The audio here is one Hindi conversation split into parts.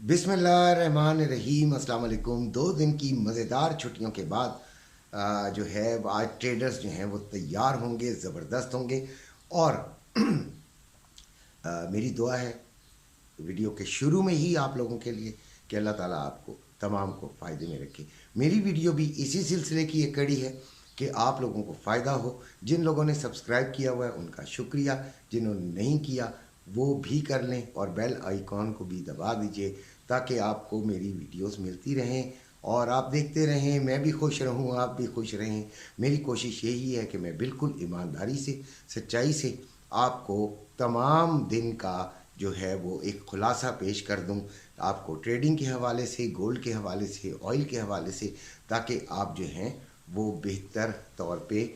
बिस्मिल्लाहिर्रहमानिर्रहीम। अस्सलाम वालेकुम। 2 दिन की मज़ेदार छुट्टियों के बाद जो है आज ट्रेडर्स जो हैं वो तैयार होंगे, ज़बरदस्त होंगे। और मेरी दुआ है वीडियो के शुरू में ही आप लोगों के लिए कि अल्लाह ताला आपको तमाम को फ़ायदे में रखे। मेरी वीडियो भी इसी सिलसिले की एक कड़ी है कि आप लोगों को फ़ायदा हो। जिन लोगों ने सब्सक्राइब किया हुआ है उनका शुक्रिया, जिन्होंने नहीं किया वो भी कर लें और बेल आइकॉन को भी दबा दीजिए ताकि आपको मेरी वीडियोस मिलती रहें और आप देखते रहें, मैं भी खुश रहूं, आप भी खुश रहें। मेरी कोशिश यही है कि मैं बिल्कुल ईमानदारी से, सच्चाई से आपको तमाम दिन का जो है वो एक खुलासा पेश कर दूं, आपको ट्रेडिंग के हवाले से, गोल्ड के हवाले से, ऑयल के हवाले से, ताकि आप जो हैं वो बेहतर तौर पे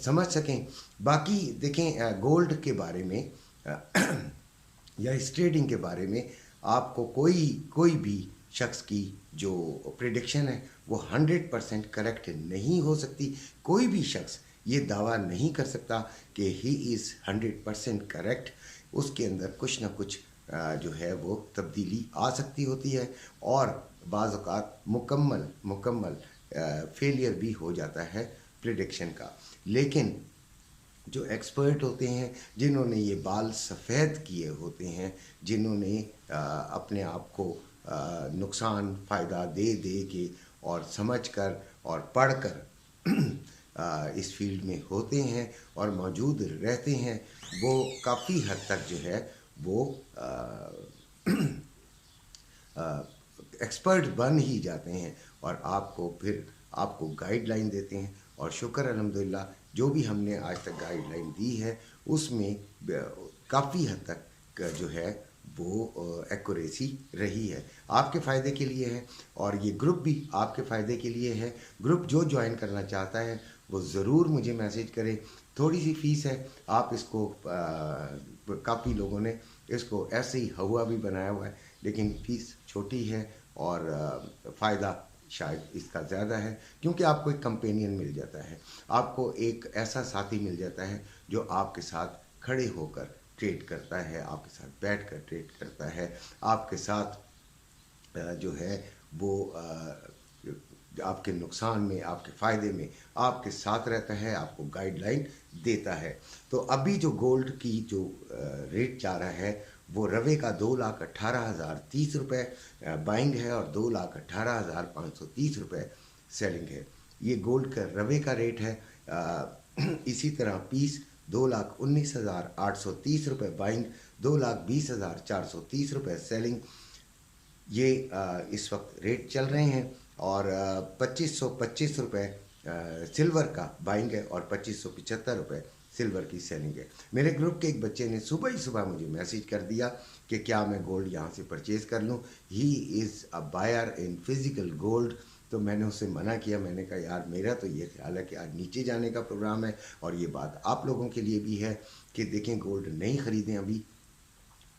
समझ सकें। बाकी देखें, गोल्ड के बारे में या इस ट्रेडिंग के बारे में आपको कोई कोई भी शख्स की जो प्रिडिक्शन है वो 100% करेक्ट नहीं हो सकती। कोई भी शख्स ये दावा नहीं कर सकता कि ही इज़ 100% करेक्ट। उसके अंदर कुछ ना कुछ जो है वो तब्दीली आ सकती होती है और बाज़ औक़ात मुकम्मल मुकम्मल फेलियर भी हो जाता है प्रिडिक्शन का। लेकिन जो एक्सपर्ट होते हैं, जिन्होंने ये बाल सफ़ेद किए होते हैं, जिन्होंने अपने आप को नुकसान फ़ायदा दे दे के और समझ कर और पढ़ कर इस फील्ड में होते हैं और मौजूद रहते हैं, वो काफ़ी हद तक जो है वो एक्सपर्ट बन ही जाते हैं और आपको फिर आपको गाइडलाइन देते हैं। और शुक्र अल्हम्दुलिल्लाह जो भी हमने आज तक गाइडलाइन दी है उसमें काफ़ी हद तक जो है वो एक्यूरेसी रही है, आपके फ़ायदे के लिए है। और ये ग्रुप भी आपके फ़ायदे के लिए है। ग्रुप जो ज्वाइन करना चाहता है वो ज़रूर मुझे मैसेज करे। थोड़ी सी फ़ीस है, आप इसको काफ़ी लोगों ने इसको ऐसे ही हवा भी बनाया हुआ है, लेकिन फ़ीस छोटी है और फ़ायदा शायद इसका ज़्यादा है क्योंकि आपको एक कंपेनियन मिल जाता है, आपको एक ऐसा साथी मिल जाता है जो आपके साथ खड़े होकर ट्रेड करता है, आपके साथ बैठकर ट्रेड करता है, आपके साथ जो है वो आपके नुकसान में, आपके फ़ायदे में आपके साथ रहता है, आपको गाइडलाइन देता है। तो अभी जो गोल्ड की जो रेट जा रहा है वो रवे का 2,18,030 रुपये बाइंग है और 2,18,530 रुपये सेलिंग है। ये गोल्ड का रवे का रेट है। इसी तरह पीस 2,19,830 रुपये बाइंग, 2,20,430 रुपये सेलिंग। ये इस वक्त रेट चल रहे हैं और 2,525 रुपये सिल्वर का बाइंग है और 2,575 रुपये सिल्वर की सेलिंग है। मेरे ग्रुप के एक बच्चे ने सुबह ही सुबह मुझे मैसेज कर दिया कि क्या मैं गोल्ड यहाँ से परचेज़ कर लूँ। He is a buyer in physical gold. तो मैंने उससे मना किया। मैंने कहा यार मेरा तो ये ख्याल है कि आज नीचे जाने का प्रोग्राम है और ये बात आप लोगों के लिए भी है कि देखें गोल्ड नहीं ख़रीदें, अभी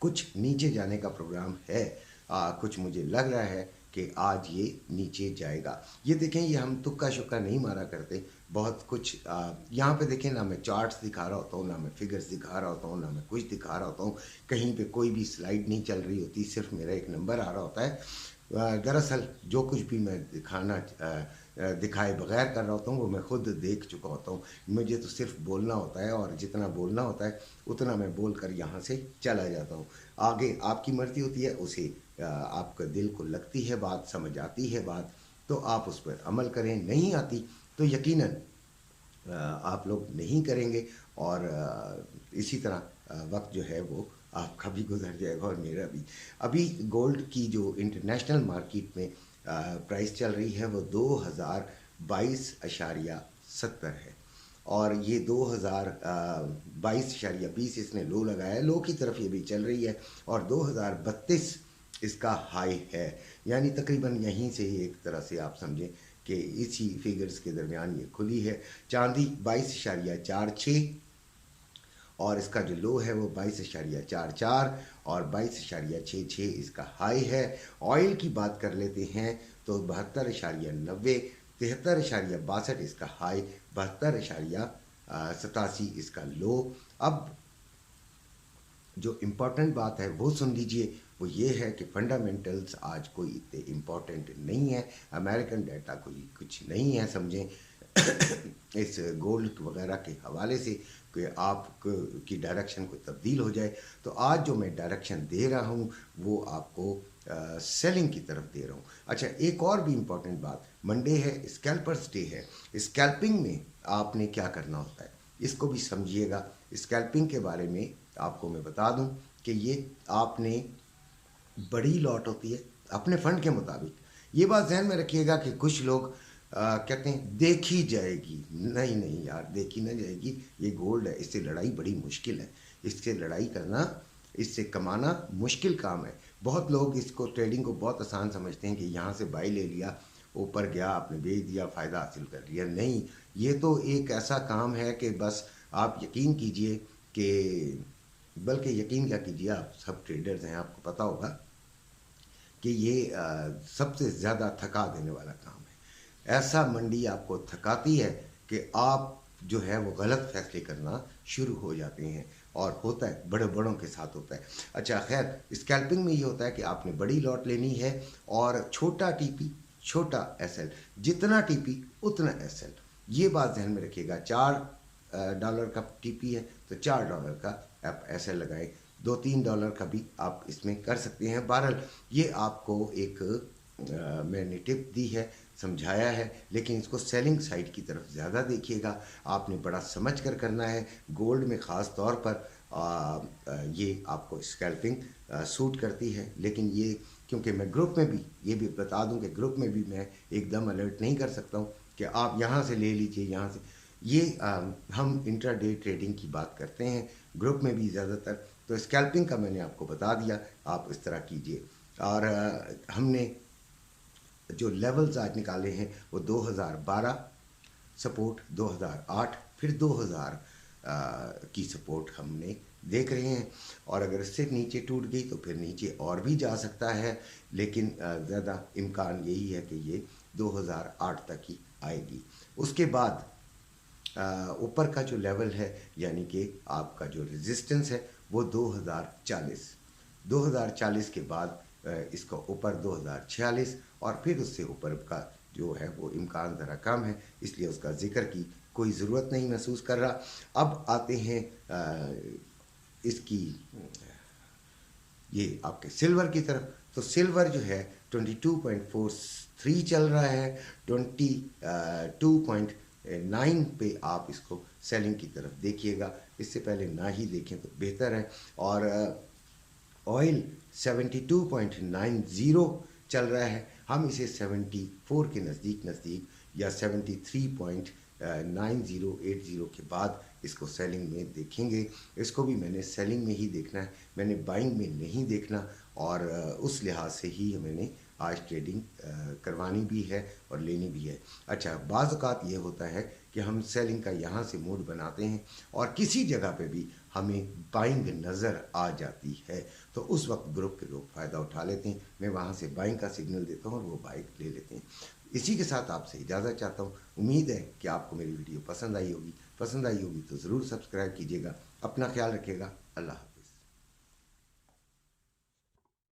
कुछ नीचे जाने का प्रोग्राम है। कुछ मुझे लग रहा है कि आज ये नीचे जाएगा। ये देखें, ये हम तुक्का शुक्का नहीं मारा करते। बहुत कुछ यहाँ पे देखें ना, मैं चार्ट्स दिखा रहा होता हूँ, ना मैं फिगर्स दिखा रहा होता हूँ, ना मैं कुछ दिखा रहा होता हूँ। कहीं पे कोई भी स्लाइड नहीं चल रही होती, सिर्फ मेरा एक नंबर आ रहा होता है। दरअसल जो कुछ भी मैं दिखाए बगैर कर रहा होता हूँ वो मैं खुद देख चुका होता हूँ। मुझे तो सिर्फ बोलना होता है और जितना बोलना होता है उतना मैं बोल कर यहाँ से चला जाता हूँ। आगे आपकी मर्ज़ी होती है, उसे आपका दिल को लगती है बात, समझ आती है बात तो आप उस पर अमल करें, नहीं आती तो यकीनन आप लोग नहीं करेंगे और इसी तरह वक्त जो है वो आपका भी गुजर जाएगा और मेरा भी। अभी गोल्ड की जो इंटरनेशनल मार्केट में प्राइस चल रही है वो 2022.70 है और ये 2022.20 इसने लो लगाया है, लो की तरफ ये भी चल रही है और 2032 इसका हाई है। यानी तकरीबन यहीं से ही एक तरह से आप समझें कि इसी फिगर्स के दरमियान ये खुली है। चांदी 22.46 और इसका जो लो है वो 22.44 और 22.66 इसका हाई है। ऑयल की बात कर लेते हैं तो 72.90, 73.62 इसका हाई, 72.87 इसका लो। अब जो इम्पोर्टेंट बात है वो सुन लीजिए, वो ये है कि फंडामेंटल्स आज कोई इतने इम्पोर्टेंट नहीं है, अमेरिकन डाटा कोई कुछ नहीं है समझें इस गोल्ड वगैरह के हवाले से कि आप की डायरेक्शन को तब्दील हो जाए। तो आज जो मैं डायरेक्शन दे रहा हूँ वो आपको सेलिंग की तरफ दे रहा हूँ। अच्छा, एक और भी इम्पॉर्टेंट बात, मंडे है, स्कैल्पर्स डे है। स्कैल्पिंग में आपने क्या करना होता है इसको भी समझिएगा। स्कैल्पिंग के बारे में आपको मैं बता दूं कि ये आपने बड़ी लॉट होती है अपने फंड के मुताबिक। ये बात ध्यान में रखिएगा कि कुछ लोग कहते हैं देखी जाएगी, नहीं नहीं यार, देखी ना जाएगी, ये गोल्ड है, इससे लड़ाई बड़ी मुश्किल है, इससे लड़ाई करना, इससे कमाना मुश्किल काम है। बहुत लोग इसको ट्रेडिंग को बहुत आसान समझते हैं कि यहाँ से बाई ले लिया, ऊपर गया, आपने बेच दिया, फ़ायदा हासिल कर लिया। नहीं, ये तो एक ऐसा काम है कि बस आप यकीन कीजिए कि, बल्कि यकीन क्या कीजिए, आप सब ट्रेडर्स हैं, आपको पता होगा कि ये सबसे ज़्यादा थका देने वाला काम है। ऐसा मंडी आपको थकाती है कि आप जो है वो गलत फैसले करना शुरू हो जाते हैं, और होता है बड़े बड़ों के साथ होता है। अच्छा खैर, स्कैल्पिंग में ये होता है कि आपने बड़ी लॉट लेनी है और छोटा टीपी छोटा एसएल, जितना टीपी उतना एसएल, ये बात ध्यान में रखिएगा। $4 का टीपी है तो $4 का आप एसएल लगाएं, $2-3 का भी आप इसमें कर सकते हैं। बहरहाल ये आपको एक मैंने टिप दी है, समझाया है, लेकिन इसको सेलिंग साइड की तरफ ज़्यादा देखिएगा। आपने बड़ा समझ कर करना है। गोल्ड में ख़ास तौर पर ये आपको स्कैल्पिंग सूट करती है, लेकिन ये क्योंकि मैं ग्रुप में भी ये भी बता दूं कि ग्रुप में भी मैं एकदम अलर्ट नहीं कर सकता हूं कि आप यहाँ से ले लीजिए, यहाँ से ये हम इंट्राडे ट्रेडिंग की बात करते हैं ग्रुप में भी ज़्यादातर। तो स्कैल्पिंग का मैंने आपको बता दिया, आप इस तरह कीजिए। और हमने जो लेवल्स आज निकाले हैं वो 2012 सपोर्ट, 2008, फिर 2000 की सपोर्ट हमने देख रहे हैं। और अगर इससे नीचे टूट गई तो फिर नीचे और भी जा सकता है, लेकिन ज़्यादा इम्कान यही है कि ये 2008 तक ही आएगी। उसके बाद ऊपर का जो लेवल है, यानी कि आपका जो रेजिस्टेंस है वो 2040 के बाद इसका ऊपर 2046, और फिर उससे ऊपर का जो है वो इम्कान ज़रा कम है, इसलिए उसका जिक्र की कोई ज़रूरत नहीं महसूस कर रहा। अब आते हैं इसकी ये आपके सिल्वर की तरफ। तो सिल्वर जो है 22.43 चल रहा है, 22.9 पे आप इसको सेलिंग की तरफ देखिएगा, इससे पहले ना ही देखें तो बेहतर है। और ऑयल 72.90 चल रहा है, हम इसे 74 के नज़दीक या 73.9080 के बाद इसको सेलिंग में देखेंगे। इसको भी मैंने सेलिंग में ही देखना है, मैंने बाइंग में नहीं देखना, और उस लिहाज से ही मैंने आज ट्रेडिंग करवानी भी है और लेनी भी है। अच्छा, बाज़ औक़ात ये होता है कि हम सेलिंग का यहाँ से मूड बनाते हैं और किसी जगह पे भी हमें बाइंग नज़र आ जाती है, तो उस वक्त ग्रुप के लोग फ़ायदा उठा लेते हैं। मैं वहाँ से बाइंग का सिग्नल देता हूँ और वो बाइंग ले लेते हैं। इसी के साथ आपसे इजाज़त चाहता हूँ। उम्मीद है कि आपको मेरी वीडियो पसंद आई होगी तो ज़रूर सब्सक्राइब कीजिएगा। अपना ख्याल रखिएगा। अल्लाह।